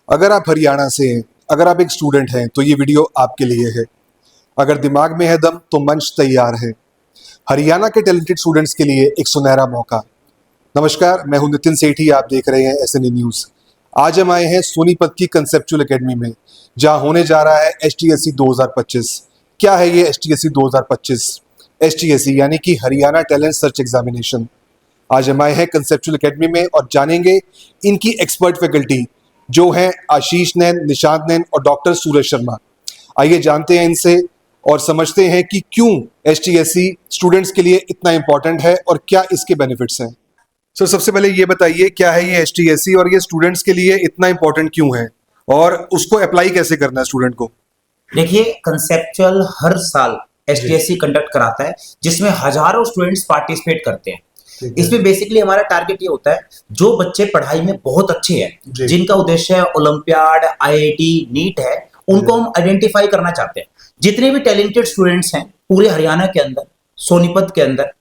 अगर आप हरियाणा से हैं, अगर आप एक स्टूडेंट हैं तो ये वीडियो आपके लिए है। अगर दिमाग में है दम तो मंच तैयार है। हरियाणा के टैलेंटेड स्टूडेंट्स के लिए एक सुनहरा मौका। नमस्कार, मैं हूं नितिन सेठी, आप देख रहे हैं एसएनई न्यूज़। आज हम आए हैं सोनीपत की कंसेप्चुअल एकेडमी में, जहां होने जा रहा है HTSC 2025। क्या है ये HTSC 2025? HTSC यानी कि हरियाणा टैलेंट सर्च एग्जामिनेशन। आज हम आए हैं कंसेप्चुअल एकेडमी में और जानेंगे इनकी एक्सपर्ट फैकल्टी जो हैं आशीष नैन, निशांत नैन और डॉक्टर सूरज शर्मा। आइए जानते हैं इनसे और समझते हैं कि क्यों HTSC स्टूडेंट्स के लिए इतना इंपॉर्टेंट है और क्या इसके बेनिफिट्स हैं। सर, सबसे पहले ये बताइए क्या है ये HTSC और ये स्टूडेंट्स के लिए इतना इंपॉर्टेंट क्यों है और उसको अप्लाई कैसे करना है स्टूडेंट को। देखिए, कंसेप्चुअल हर साल HTSC कंडक्ट कराता है जिसमें हजारों स्टूडेंट्स पार्टिसिपेट करते हैं। इसमें बेसिकली हमारा टारगेट ये होता है जो बच्चे पढ़ाई में बहुत अच्छे हैं, जिनका उद्देश्य ओलंपियाड, IIT, नीट है, उनको हम आइडेंटिफाई करना चाहते हैं। जितने भी टैलेंटेड स्टूडेंट्स हैं पूरे हरियाणा के अंदर, सोनीपत के अंदर,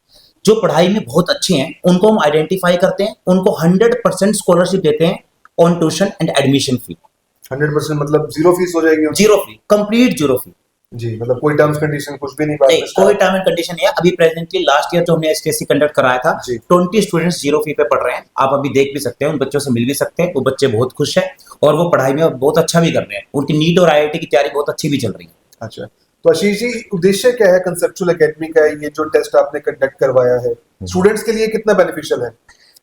जो पढ़ाई में बहुत अच्छे हैं, उनको हम आइडेंटिफाई करते हैं, उनको 100% स्कॉलरशिप देते हैं on tuition and admission fee. 100% मतलब जीरो फीस हो जाएगी? जीरो फी, कंप्लीट जीरो फी जी, मतलब कोई टर्म्स कंडीशन कुछ भी नहीं? कोई टर्म एंड कंडीशन नहीं है। अभी प्रेजेंटली लास्ट ईयर जो हमने HTSC कंडक्ट कराया था, 20 स्टूडेंट्स जीरो फी पे पढ़ रहे हैं। आप अभी देख भी सकते हैं, उन बच्चों से मिल भी सकते हैं। वो बच्चे बहुत खुश हैं और वो पढ़ाई में बहुत अच्छा भी कर रहे हैं। उनकी नीट और IIT की तैयारी बहुत अच्छी भी चल रही है। अच्छा, तो आशीष जी, उद्देश्य क्या है कंसेप्चुअल एकेडमी का? ये जो टेस्ट आपने कंडक्ट करवाया है स्टूडेंट्स के लिए कितना बेनिफिशियल है?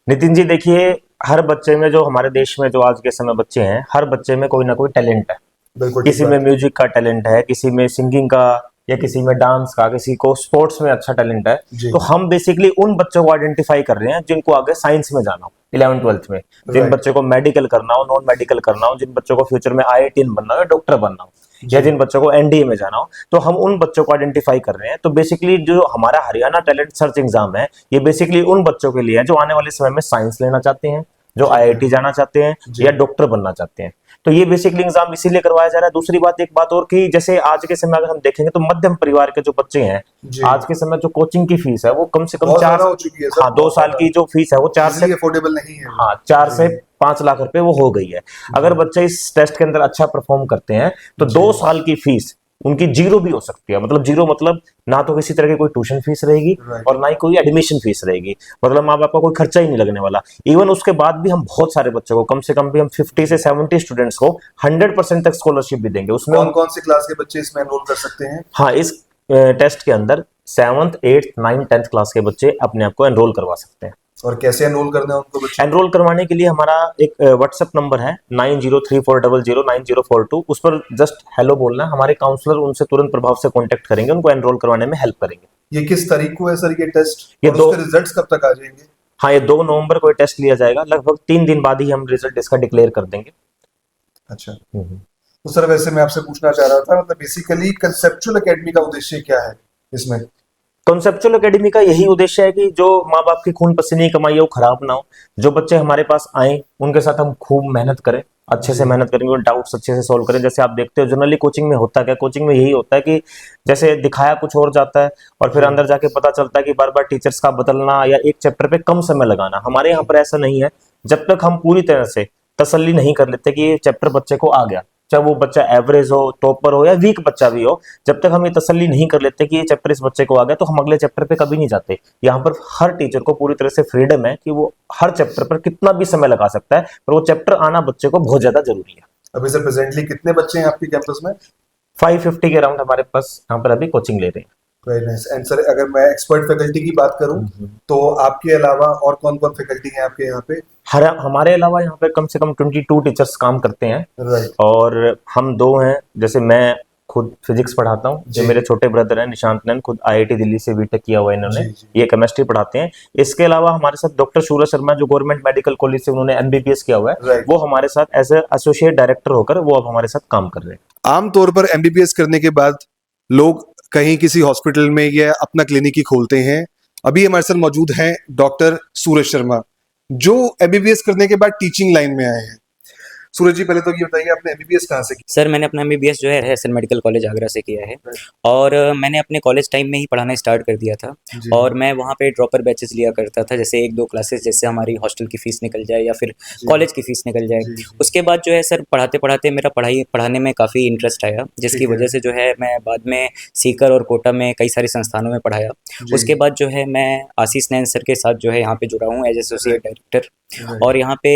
नितिन जी, देखिए, हर बच्चे में, जो हमारे देश में जो आज के समय बच्चे हैं, हर बच्चे में कोई ना कोई टैलेंट है। किसी में म्यूजिक का टैलेंट है, किसी में सिंगिंग का, या किसी में डांस का, किसी को स्पोर्ट्स में अच्छा टैलेंट है। तो हम बेसिकली उन बच्चों को आइडेंटिफाई कर रहे हैं जिनको आगे साइंस में जाना हो, 11th-12th में, जिन बच्चों को मेडिकल करना हो, नॉन मेडिकल करना हो, जिन बच्चों को फ्यूचर में IIT बनना हो या डॉक्टर बनना हो, या जिन बच्चों को NDA में जाना हो, तो हम उन बच्चों को आइडेंटिफाई कर रहे हैं। तो बेसिकली जो हमारा हरियाणा टैलेंट सर्च एग्जाम है, ये बेसिकली उन बच्चों के लिए है जो आने वाले समय में साइंस लेना चाहते हैं, जो IIT जाना चाहते हैं या डॉक्टर बनना चाहते हैं। तो ये बेसिकली एग्जाम इसीलिए करवाया जा रहा है। दूसरी बात, एक बात और कि जैसे आज के समय अगर हम देखेंगे तो मध्यम परिवार के जो बच्चे हैं, आज के समय जो कोचिंग की फीस है वो कम से कम 4 हो चुकी है। हाँ, 2 साल की जो फीस है वो 4 से अफोर्डेबल नहीं है। हाँ, 4 से 5 लाख रुपए वो हो गई है। अगर बच्चे इस टेस्ट के अंदर अच्छा परफॉर्म करते हैं तो 2 साल की फीस उनकी जीरो भी हो सकती है। मतलब जीरो मतलब ना तो किसी तरह की कोई ट्यूशन फीस रहेगी और ना ही कोई एडमिशन फीस रहेगी। मतलब माँ बाप का कोई खर्चा ही नहीं लगने वाला। इवन उसके बाद भी हम बहुत सारे बच्चों को, कम से कम भी हम 50 से 70 स्टूडेंट्स को 100% तक स्कॉलरशिप भी देंगे। उसमें कौन सी क्लास के बच्चे इसमें एनरोल कर सकते हैं? हाँ, इस टेस्ट के अंदर 7th, 8th, 9th, 10th class के बच्चे अपने आप को एनरोल करवा सकते हैं। और कैसे एनरोल करना है उनको बच्चे? एनरोल करवाने के लिए हमारा एक व्हाट्सएप नंबर है 9034009042। उस पर जस्ट हेलो बोलना है। हमारे काउंसलर उनसे तुरंत प्रभाव से कांटेक्ट करेंगे, उनको एनरोल करवाने में हेल्प करेंगे। ये किस तारीख को है सर ये टेस्ट? ये और उसके रिजल्ट्स कब तक आ जाएंगे? हाँ, ये 2 नवंबर को टेस्ट लिया जाएगा। लगभग 3 दिन बाद ही हम रिजल्ट इसका डिक्लेयर कर देंगे। अच्छा, तो सर वैसे मैं आपसे पूछना चाह रहा था, मतलब बेसिकली कंसेप्चुअल एकेडमी का उद्देश्य क्या है इसमें? कंसेप्चुअल एकेडमी का यही उद्देश्य है कि जो माँ बाप की खून पसीने की कमाई है वो खराब ना हो। जो बच्चे हमारे पास आए उनके साथ हम खूब मेहनत करें, अच्छे से मेहनत करेंगे, डाउट्स अच्छे से सॉल्व करें। जैसे आप देखते हो जनरली कोचिंग में होता क्या, कोचिंग में यही होता है कि जैसे दिखाया कुछ और जाता है और फिर अंदर जाके पता चलता है कि बार बार टीचर्स का बदलना या एक चैप्टर पे कम समय लगाना। हमारे यहाँ पर ऐसा नहीं है। जब तक हम पूरी तरह से तसल्ली नहीं कर लेते कि ये चैप्टर बच्चे को आ गया, चाहे वो बच्चा एवरेज हो, टॉपर हो या वीक बच्चा भी हो, जब तक हम ये तसल्ली नहीं कर लेते कि ये चैप्टर इस बच्चे को आ गया, तो हम अगले चैप्टर पे कभी नहीं जाते। यहाँ पर हर टीचर को पूरी तरह से फ्रीडम है कि वो हर चैप्टर पर कितना भी समय लगा सकता है, पर वो चैप्टर आना बच्चे को बहुत ज्यादा जरूरी है। अभी सर प्रेजेंटली कितने बच्चे हैं आपके कैंपस में? 550 के अराउंड हमारे पास यहाँ पर अभी कोचिंग ले रहे हैं। Very nice. एंड सर, अगर मैं एक्सपर्ट फैकल्टी की बात करूं तो आपके अलावा और कौन कौन फैकल्टी है आपके यहाँ पे? हमारे अलावा यहाँ पे कम से कम 22 टीचर्स काम करते हैं। और हम 2 हैं। जैसे मैं खुद फिजिक्स पढ़ाता हूँ, जो मेरे छोटे ब्रदर हैं निशांत नैन, खुद IIT दिल्ली से बीटेक किया हुआ है इन्होंने, ये केमिस्ट्री पढ़ाते हैं। इसके अलावा हमारे साथ डॉक्टर सूरज शर्मा, जो गवर्नमेंट मेडिकल कॉलेज से उन्होंने MBBS किया हुआ है, वो हमारे साथ एज एसोसिएट डायरेक्टर होकर वो अब हमारे साथ काम कर रहे हैं। आमतौर पर MBBS करने के बाद लोग कहीं किसी हॉस्पिटल में या अपना क्लिनिक ही खोलते हैं। अभी हमारे साथ मौजूद हैं डॉक्टर सूरज शर्मा, जो MBBS करने के बाद टीचिंग लाइन में आए हैं। सूरज जी, पहले तो ये बताइए आपने एमबीबीएस कहाँ से की? सर मैंने अपना एमबीबीएस जो है एसएन मेडिकल कॉलेज आगरा से किया है और मैंने अपने कॉलेज टाइम में ही पढ़ाना स्टार्ट कर दिया था जी। और मैं वहाँ पे ड्रॉपर बैचेस लिया करता था, जैसे 1-2 क्लासेस, जैसे हमारी हॉस्टल की फ़ीस निकल जाए या फिर जी। कॉलेज की फ़ीस निकल जाए। जी, जी। उसके बाद जो है सर पढ़ाते-पढ़ाते मेरा पढ़ाने में काफ़ी इंटरेस्ट आया, जिसकी ठीक है। वजह से जो है मैं बाद में सीकर और कोटा में कई सारी संस्थानों में पढ़ाया। जी। उसके बाद जो है मैं आशीष नैन सर के साथ जो है यहाँ पे जुड़ा हूँ एज़ एसोसिएट डायरेक्टर राइट। और यहाँ पे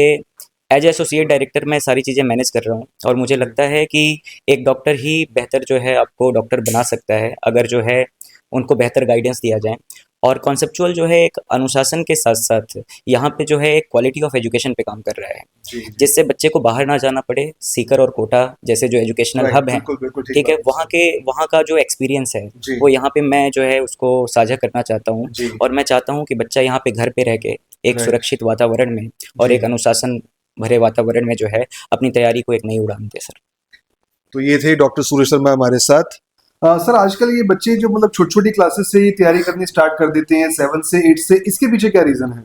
एज एसोसिएट डायरेक्टर मैं सारी चीज़ें मैनेज कर रहा हूँ और मुझे लगता है कि एक डॉक्टर ही बेहतर जो है आपको डॉक्टर बना सकता है, अगर जो है उनको बेहतर गाइडेंस दिया जाए। और कॉन्सेप्चुअल जो है एक अनुशासन के साथ साथ यहाँ पे जो है एक क्वालिटी ऑफ एजुकेशन पे काम कर रहा है, जी, जी। जिससे बच्चे को बाहर ना जाना पड़े। सीकर और कोटा जैसे जो एजुकेशनल राइट, हब हैं, बिल्कुल, बिल्कुल ठीक है, बात है। वहाँ का जो एक्सपीरियंस है जी। वो यहाँ पे मैं जो है उसको साझा करना चाहता हूँ जी। और मैं चाहता हूँ कि बच्चा यहाँ पे घर पे रह के एक राइट। सुरक्षित वातावरण में और जी। एक अनुशासन भरे वातावरण में जो है अपनी तैयारी को एक नई उड़ान दे सर। तो ये थे डॉक्टर सूरज शर्मा हमारे साथ। सर, आजकल ये बच्चे जो मतलब छोटी-छोटी क्लासेस से ही तैयारी करनी स्टार्ट कर देते हैं 7 से 8 से, इसके पीछे क्या रीज़न है?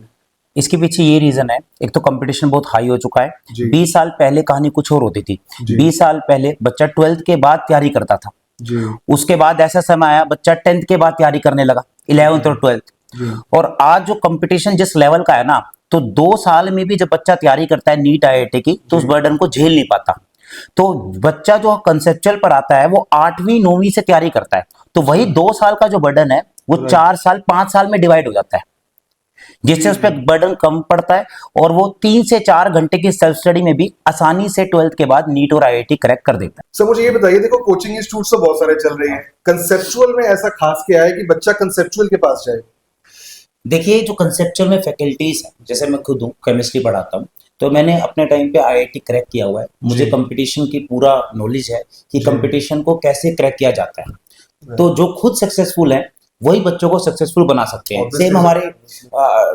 इसके पीछे ये रीजन है, एक तो कंपटीशन बहुत हाई हो चुका है। जी। 20 साल पहले कहानी कुछ और होती थी। जी। 20 साल पहले बच्चा 12th के बाद तैयारी करता था, जी। उसके बाद ऐसा समय आया बच्चा 10th के बाद तैयारी करने लगा, 11th और 12th। जी। और आज जो कंपटीशन जिस लेवल का है ना, तो 2 साल में भी जब बच्चा तैयारी करता है नीट आईआईटी की, तो उस बर्डन को झेल नहीं पाता। तो बच्चा जो कंसेप्चुअल पर आता है वो 8वीं 9वीं से तैयारी करता है, तो वही 2 साल का जो बर्डन है वो 4 साल 5 साल में डिवाइड हो जाता है, जिससे उस पर बर्डन कम पड़ता है और वो 3 से 4 घंटे की सेल्फ स्टडी में भी आसानी से 12th के बाद नीट और आईआईटी क्रैक कर देता है। सर, मुझे ये बताइए, देखो कोचिंग इंस्टीट्यूट तो बहुत सारे चल रहे हैं, कंसेप्चुअल में ऐसा खास क्या है कि बच्चा कंसेप्चुअल के पास जाए? देखिए, जो कंसेप्चुअल में फैकल्टीज हैं, जैसे मैं खुद हूँ केमिस्ट्री पढ़ाता हूँ, तो मैंने अपने टाइम पे आईआईटी क्रैक किया हुआ है। मुझे जी। कंपटीशन की पूरा नॉलेज है कि जी। कंपटीशन को कैसे क्रैक किया जाता है। तो जो खुद सक्सेसफुल है वही बच्चों को सक्सेसफुल बना सकते हैं। Obviously, सेम हमारे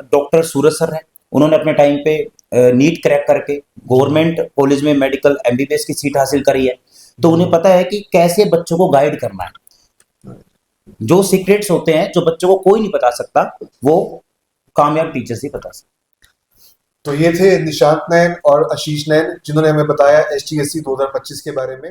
डॉक्टर सूरज सर हैं, उन्होंने अपने टाइम पे नीट क्रैक करके गवर्नमेंट कॉलेज में मेडिकल एमबीबीएस की सीट हासिल करी है, तो उन्हें पता है कि कैसे बच्चों को गाइड करना है। जो सीक्रेट्स होते हैं जो बच्चों को कोई नहीं बता सकता, वो कामयाब टीचर्स ही बता सकते। तो ये थे निशांत नैन और आशीष नैन, जिन्होंने हमें बताया एचटीएससी 2025 के बारे में।